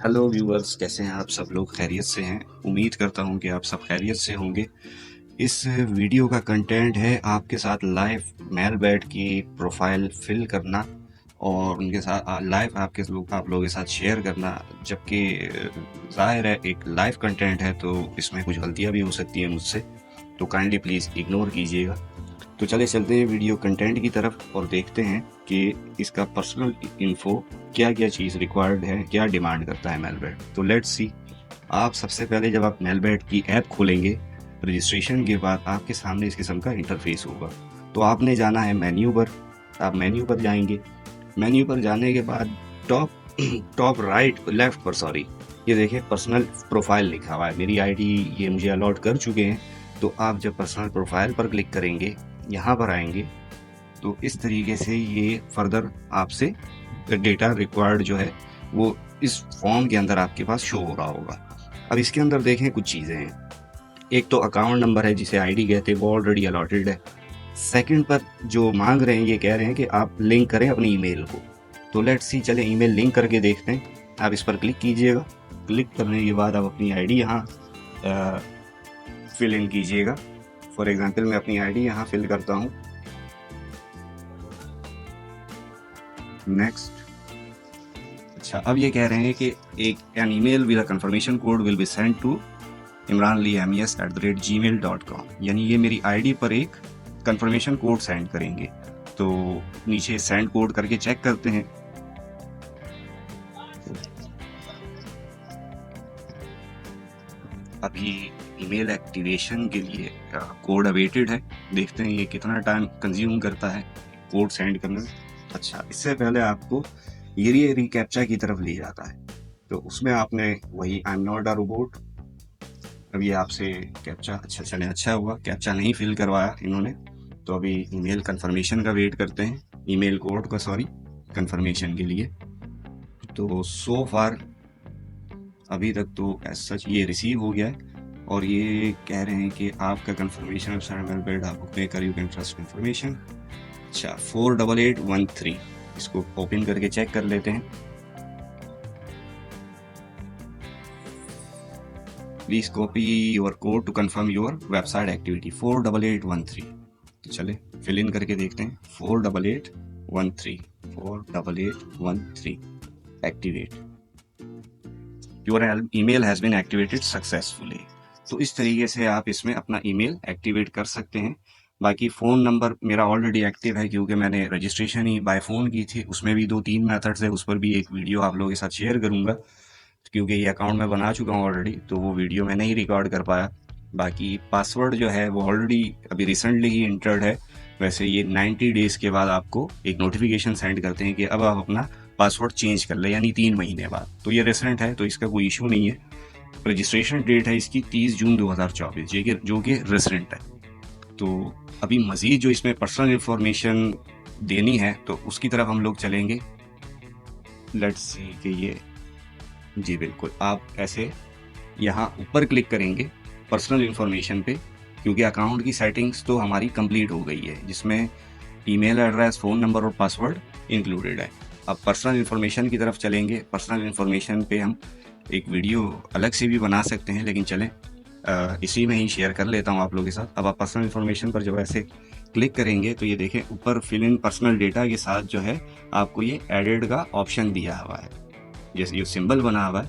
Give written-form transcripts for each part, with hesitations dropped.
Hello viewers, कैसे हैं आप सब लोग? खैरियत से हैं? उम्मीद करता हूं कि आप सब खैरियत से होंगे। इस वीडियो का कंटेंट है आपके साथ लाइव मेल बेड की प्रोफाइल फिल करना और उनके साथ लाइव आप लोगों के साथ शेयर करना। जबकि ज़ाहिर है एक लाइव कंटेंट है तो इसमें कुछ गलतियां भी हो सकती हैं मुझसे, तो काइंडली प्लीज़ इग्नोर कीजिएगा। तो चले चलते हैं वीडियो कंटेंट की तरफ और देखते हैं कि इसका पर्सनल इन्फो क्या क्या चीज़ रिक्वायर्ड है, क्या डिमांड करता है मेलबेट। तो लेट्स सी। आप सबसे पहले जब आप मेलबेट की ऐप खोलेंगे, रजिस्ट्रेशन के बाद आपके सामने इस किस्म का इंटरफेस होगा। तो आपने जाना है मेन्यू पर। आप मेन्यू पर जाएंगे। मेन्यू पर जाने के बाद टॉप टॉप राइट लेफ्ट पर, सॉरी, ये देखिए पर्सनल प्रोफाइल लिखा हुआ है। मेरी आईडी ये मुझे अलॉट कर चुके हैं। तो आप जब पर्सनल प्रोफाइल पर क्लिक करेंगे, यहाँ पर आएंगे, तो इस तरीके से ये फर्दर आपसे डेटा रिक्वायर्ड जो है वो इस फॉर्म के अंदर आपके पास शो हो रहा होगा। अब इसके अंदर देखें कुछ चीज़ें हैं। एक तो अकाउंट नंबर है जिसे आईडी कहते हैं, वो ऑलरेडी अलॉटेड है। सेकंड पर जो मांग रहे हैं, ये कह रहे हैं कि आप लिंक करें अपनी ईमेल को। तो लेट्स सी, चले ईमेल लिंक करके देखते हैं। आप इस पर क्लिक कीजिएगा। क्लिक करने के बाद आप अपनी आईडी यहाँ फिल इन कीजिएगा। फॉर एग्जांपल मैं अपनी आईडी यहाँ फिल करता हूँ। नेक्स्ट। अच्छा, अब ये कह रहे हैं कि एक an email with a confirmation code will be send to imranlimes@gmail.com, यानी ये मेरी आईडी पर एक कंफर्मेशन कोड सेंड करेंगे। तो नीचे सेंड कोड करके चेक करते हैं। अभी ईमेल एक्टिवेशन के लिए कोड अवेटेड है। देखते हैं ये कितना टाइम कंज्यूम करता है कोड सेंड करने में। अच्छा, इससे पहले आपको ये रिकैप्चा की तरफ ले जाता है। तो उसमें आपने वही I am not a robot, अब ये आपसे कैप्चा, अच्छा चले, अच्छा हुआ कैप्चा नहीं फिल करवाया इन्होंने। तो अभी ईमेल कंफर्मेशन का वेट करते हैं, ईमेल कोड का, सॉरी, कंफर्मेशन के लिए। तो सो फार अभी तक तो एज सच ये रिसीव हो गया है और ये कह रहे हैं कि आपका कंफर्मेशन कंफर्मेशन। अच्छा, 48813, इसको ओपन करके चेक कर लेते हैं। Please copy your code to confirm your website activity 48813। तो चले फिल इन करके देखते हैं। 48813 activate, your email has been activated successfully. तो इस तरीके से आप इसमें अपना ईमेल एक्टिवेट कर सकते हैं। बाकी फ़ोन नंबर मेरा ऑलरेडी एक्टिव है क्योंकि मैंने रजिस्ट्रेशन ही बाय फ़ोन की थी। उसमें भी 2-3 मेथड्स है, उस पर भी एक वीडियो आप लोगों के साथ शेयर करूंगा क्योंकि ये अकाउंट मैं बना चुका हूँ ऑलरेडी, तो वो वीडियो मैं नहीं रिकॉर्ड कर पाया। बाकी पासवर्ड जो है वो ऑलरेडी अभी रिसेंटली ही इंटर्ड है। वैसे ये 90 डेज़ के बाद आपको एक नोटिफिकेशन सेंड करते हैं कि अब आप अपना पासवर्ड चेंज कर ले, यानी 3 महीने बाद। तो ये रिसेंट है तो इसका कोई इशू नहीं है। रजिस्ट्रेशन डेट है इसकी 30 जून 2024, जो कि रिसेंट है। तो अभी मज़ीद जो इसमें पर्सनल इंफॉर्मेशन देनी है तो उसकी तरफ हम लोग चलेंगे। लेट्स सी कि ये, जी बिल्कुल, आप ऐसे यहाँ ऊपर क्लिक करेंगे पर्सनल इंफॉर्मेशन पे, क्योंकि अकाउंट की सेटिंग्स तो हमारी कंप्लीट हो गई है जिसमें ईमेल एड्रेस, फ़ोन नंबर और पासवर्ड इंक्लूडेड है। अब पर्सनल इंफॉर्मेशन की तरफ चलेंगे। पर्सनल इंफॉर्मेशन पे हम एक वीडियो अलग से भी बना सकते हैं, लेकिन चलें इसी में ही शेयर कर लेता हूँ आप लोगों के साथ। अब आप पर्सनल इंफॉर्मेशन पर जब ऐसे क्लिक करेंगे तो ये देखें ऊपर फिल इन पर्सनल डेटा के साथ जो है आपको ये एडिट का ऑप्शन दिया हुआ है। जैसे ये सिंबल बना हुआ है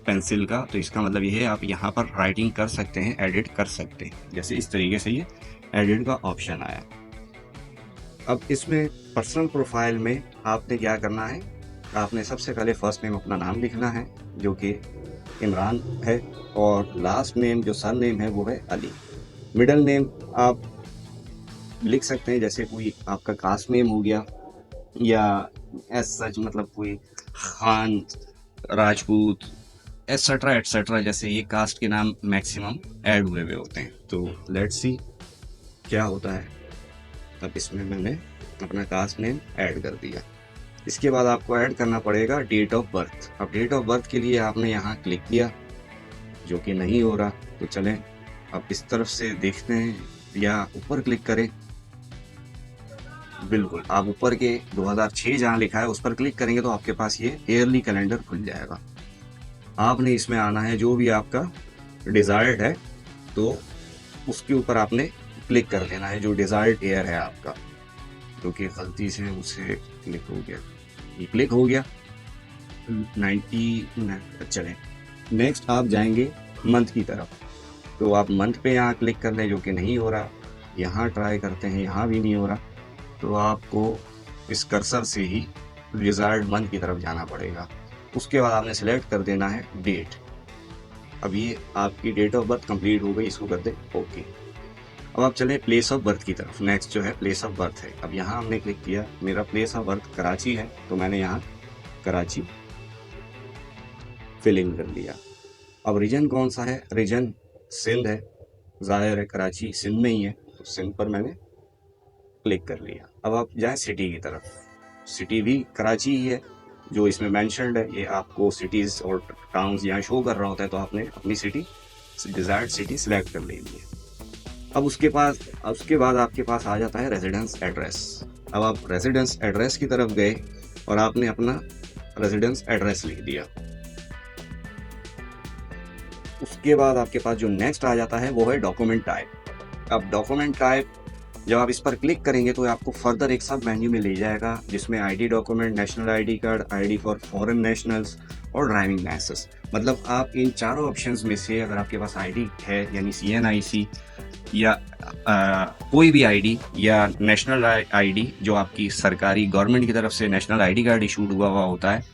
पेंसिल का, तो इसका मतलब ये है आप यहाँ पर राइटिंग कर सकते हैं, एडिट कर सकते हैं। जैसे इस तरीके से ये एडिट का ऑप्शन आया। अब इसमें पर्सनल प्रोफाइल में आपने क्या करना है, आपने सबसे पहले फर्स्ट नेम अपना नाम लिखना है जो कि इमरान है, और लास्ट नेम जो सर नेम है वो है अली। मिडल नेम आप लिख सकते हैं, जैसे कोई आपका कास्ट नेम हो गया या एज सच, मतलब कोई खान, राजपूत, एटसेट्रा एटसेट्रा, जैसे ये कास्ट के नाम मैक्सिमम ऐड हुए होते हैं। तो लेट्स सी क्या होता है। अब इसमें मैंने अपना कास्ट नेम ऐड कर दिया। इसके बाद आपको ऐड करना पड़ेगा डेट ऑफ बर्थ। अब डेट ऑफ बर्थ के लिए आपने यहाँ क्लिक किया, जो कि नहीं हो रहा। तो चलें अब इस तरफ से देखते हैं, या ऊपर क्लिक करें। बिल्कुल, आप ऊपर के 2006 जहाँ लिखा है उस पर क्लिक करेंगे तो आपके पास ये ईयरली कैलेंडर खुल जाएगा। आपने इसमें आना है जो भी आपका डिज़ायर्ड है, तो उसके ऊपर आपने क्लिक कर देना है, जो डिज़ायर्ड एयर है आपका, क्योंकि गलती से मुझसे क्लिक हो गया, ये क्लिक हो गया 90। चलें, नेक्स्ट आप जाएंगे मंथ की तरफ, तो आप मंथ पे यहाँ क्लिक कर लें, जो कि नहीं हो रहा। यहाँ ट्राई करते हैं, यहाँ भी नहीं हो रहा, तो आपको इस कर्सर से ही डिज़ायर्ड मंथ की तरफ जाना पड़ेगा। उसके बाद आपने सेलेक्ट कर देना है डेट। अब ये आपकी डेट ऑफ बर्थ कंप्लीट हो गई, इसको कर दें ओके। अब आप चलें प्लेस ऑफ बर्थ की तरफ। नेक्स्ट जो है प्लेस ऑफ बर्थ है। अब यहाँ हमने क्लिक किया, मेरा प्लेस ऑफ बर्थ कराची है, तो मैंने यहाँ कराची फिल इन कर लिया। अब रीजन कौन सा है? रीजन सिंध है, ज़ाहिर है कराची सिंध में ही है, तो सिंध पर मैंने क्लिक कर लिया। अब आप जाएं सिटी की तरफ। सिटी भी कराची ही है, जो इसमें मेंशन्ड है। ये आपको सिटीज़ और टाउन्स यहाँ शो कर रहा होता है, तो आपने अपनी सिटी, डिज़ायर्ड सिटी सिलेक्ट कर लेनी है। अब उसके बाद आपके पास आ जाता है रेजिडेंस एड्रेस। अब आप रेजिडेंस एड्रेस की तरफ गए और आपने अपना रेजिडेंस एड्रेस लिख दिया। उसके बाद आपके पास जो नेक्स्ट आ जाता है वो है डॉक्यूमेंट टाइप। अब डॉक्यूमेंट टाइप जब आप इस पर क्लिक करेंगे तो आपको फर्दर एक सब मेन्यू में ले जाएगा, जिसमें ID document, national ID card, ID for foreign nationals और ड्राइविंग लाइसेंस। मतलब आप इन चारों ऑप्शंस में से अगर आपके पास आईडी है, यानी CNIC या कोई भी आईडी या नेशनल आईडी जो आपकी सरकारी गवर्नमेंट की तरफ से नेशनल आईडी कार्ड इशूड हुआ होता है।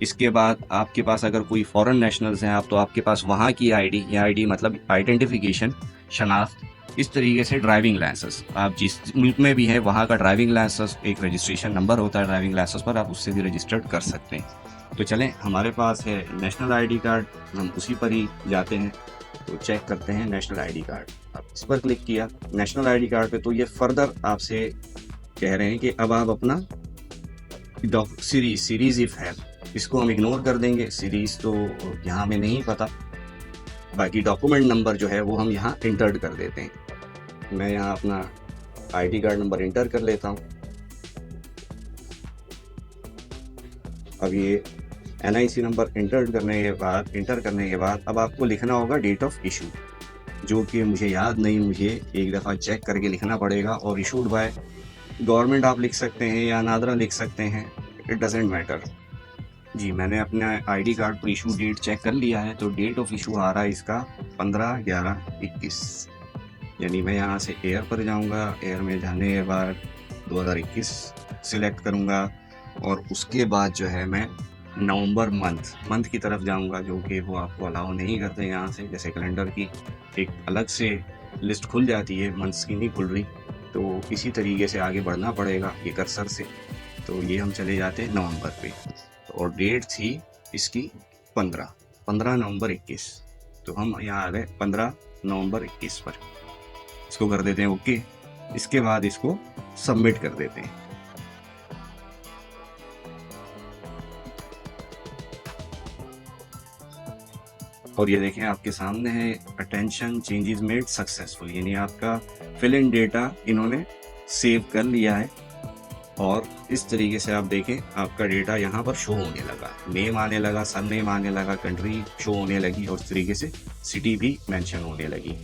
इसके बाद आपके पास अगर कोई फॉरेन नेशनल्स हैं आप, तो आपके पास वहाँ की आईडी या आईडी मतलब आइडेंटिफिकेशन, शनाख्त। इस तरीके से ड्राइविंग लाइसेंस, आप जिस मुल्क में भी है वहाँ का ड्राइविंग लाइसेंस, एक रजिस्ट्रेशन नंबर होता है ड्राइविंग लाइसेंस पर, आप उससे भी रजिस्टर्ड कर सकते हैं। तो चलें, हमारे पास है नेशनल आईडी कार्ड, हम उसी पर ही जाते हैं, तो चेक करते हैं नेशनल आईडी कार्ड। आप इस पर क्लिक किया नेशनल आईडी कार्ड पे, तो ये फर्दर आपसे कह रहे हैं कि अब आप अपना सीरीज इफ है, इसको हम इग्नोर कर देंगे। सीरीज तो यहाँ में नहीं पता, बाकी डॉक्यूमेंट नंबर जो है वो हम यहाँ इंटर कर देते हैं। मैं यहाँ अपना आईडी कार्ड नंबर इंटर कर लेता हूँ। अब ये NIC नंबर इंटर करने के बाद अब आपको लिखना होगा डेट ऑफ इशू, जो कि मुझे याद नहीं, मुझे एक दफ़ा चेक करके लिखना पड़ेगा। और इशूड बाय गवर्नमेंट आप लिख सकते हैं या नादरा लिख सकते हैं, इट डजेंट मैटर। जी, मैंने अपने आईडी कार्ड पर इशू डेट चेक कर लिया है, तो डेट ऑफ इशू आ रहा है इसका 15/11/21। यानी मैं यहाँ से एयर पर जाऊँगा, एयर में जाने के बाद 2021 सिलेक्ट करूँगा, और उसके बाद जो है मैं नवंबर मंथ की तरफ जाऊँगा, जो कि वो आपको अलाउ नहीं करते यहाँ से। जैसे कैलेंडर की एक अलग से लिस्ट खुल जाती है, मंथ्स की नहीं खुल रही, तो इसी तरीके से आगे बढ़ना पड़ेगा ये कर्सर से। तो ये हम चले जाते हैं नवंबर पे, और डेट थी इसकी 15 नवंबर 21, तो हम यहाँ आ गए 15 नवंबर 21 पर। इसको कर देते हैं ओके। इसके बाद इसको सबमिट कर देते हैं। और ये देखें आपके सामने है, अटेंशन चेंजेस मेड सक्सेसफुल, यानी आपका फिल इन डेटा इन्होंने सेव कर लिया है। और इस तरीके से आप देखें आपका डेटा यहाँ पर शो होने लगा, नेम आने लगा, सन नेम आने लगा, कंट्री शो होने लगी, और इस तरीके से सिटी भी मेंशन होने लगी।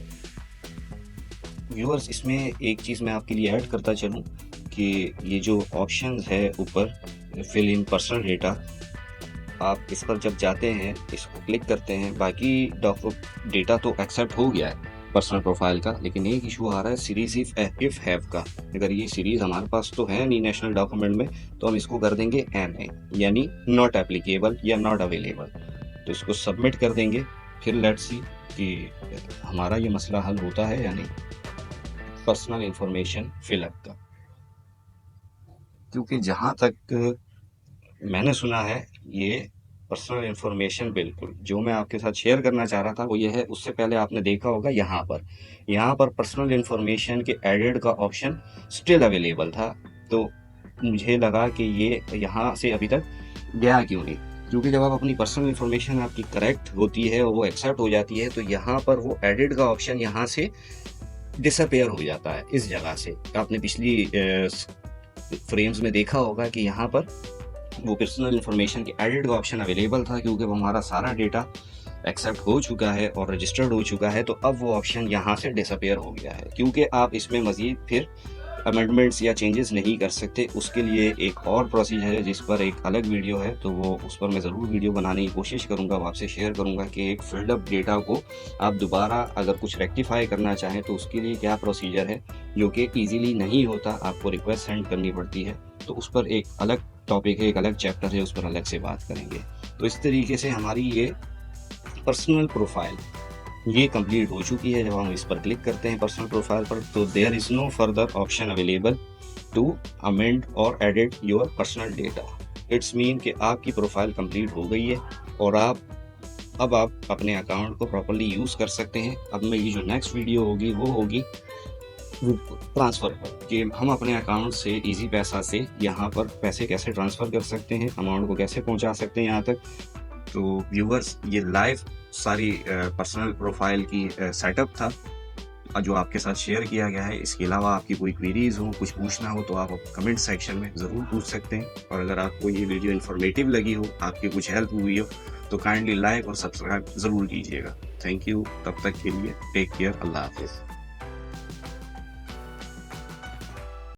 व्यूअर्स, इसमें एक चीज़ मैं आपके लिए ऐड करता चलूँ कि ये जो ऑप्शंस है ऊपर फिल इन पर्सनल डेटा, आप इस पर जब जाते हैं, इसको क्लिक करते हैं, बाकी डेटा तो एक्सेप्ट हो गया है पर्सनल प्रोफाइल का, लेकिन एक इशू आ रहा है सीरीज इफ हैव का। अगर ये सीरीज हमारे पास तो है नहीं नेशनल डॉक्यूमेंट में, तो हम इसको कर देंगे NA, यानी नॉट एप्लीकेबल या नॉट अवेलेबल। तो इसको सबमिट कर देंगे। फिर लेट्स सी कि हमारा ये मसला हल होता है या नहीं, पर्सनल इंफॉर्मेशन फिलअप का। क्योंकि जहाँ तक मैंने सुना है, ये पर्सनल इंफॉर्मेशन बिल्कुल जो मैं आपके साथ शेयर करना चाह रहा था वो ये है, उससे पहले आपने देखा होगा यहाँ पर पर्सनल इंफॉर्मेशन के एडेड का ऑप्शन स्टिल अवेलेबल था। तो मुझे लगा कि ये यहाँ से अभी तक गया क्यों नहीं, क्योंकि जब आप अपनी पर्सनल इंफॉर्मेशन आपकी करेक्ट होती है, वो एक्सेप्ट हो जाती है, तो यहाँ पर वो एडिट का ऑप्शन यहाँ से डिसअपेयर हो जाता है। इस जगह से आपने पिछली फ्रेम्स में देखा होगा कि यहाँ पर वो पर्सनल इन्फॉर्मेशन के एडिट का ऑप्शन अवेलेबल था, क्योंकि वो हमारा सारा डेटा एक्सेप्ट हो चुका है और रजिस्टर्ड हो चुका है, तो अब वो ऑप्शन यहाँ से डिसअपेयर हो गया है, क्योंकि आप इसमें मज़ीद फिर अमेंडमेंट्स या चेंजेस नहीं कर सकते। उसके लिए एक और प्रोसीजर है जिस पर एक अलग वीडियो है, तो वो उस पर मैं ज़रूर वीडियो बनाने की कोशिश करूँगा, वो आपसे शेयर करूँगा कि एक फिल्ड अप डेटा को आप दोबारा अगर कुछ रेक्टिफाई करना चाहें तो उसके लिए क्या प्रोसीजर है, जो कि ईज़िली नहीं होता, आपको रिक्वेस्ट सेंड करनी पड़ती है। तो उस पर एक अलग टॉपिक है, एक अलग चैप्टर है, उस पर अलग से बात करेंगे। तो इस तरीके से हमारी ये पर्सनल प्रोफाइल ये कंप्लीट हो चुकी है। जब हम इस पर क्लिक करते हैं पर्सनल प्रोफाइल पर, तो there is no further option available to amend और edit your personal data. It's mean कि आपकी प्रोफाइल कंप्लीट हो गई है और अब आप अपने अकाउंट को प्रॉपर्ली यूज़ कर सकते हैं। अब मेरी जो नेक्स्ट वीडियो होगी वो होगी ट्रांसफ़र पर, कि हम अपने अकाउंट से इजी पैसा से यहाँ पर पैसे कैसे ट्रांसफ़र कर सकते हैं, अमाउंट को कैसे पहुँचा सकते हैं यहाँ तक। तो व्यूवर्स, ये लाइव सारी पर्सनल प्रोफाइल की सेटअप था जो आपके साथ शेयर किया गया है। इसके अलावा आपकी कोई क्वेरीज हो, कुछ पूछना हो, तो आप कमेंट सेक्शन में ज़रूर पूछ सकते हैं। और अगर आपको ये वीडियो इन्फॉर्मेटिव लगी हो, आपकी कुछ हेल्प हुई हो, तो काइंडली लाइक और सब्सक्राइब ज़रूर कीजिएगा। Thank you. तब तक के लिए टेक केयर। अल्लाह हाफिज़।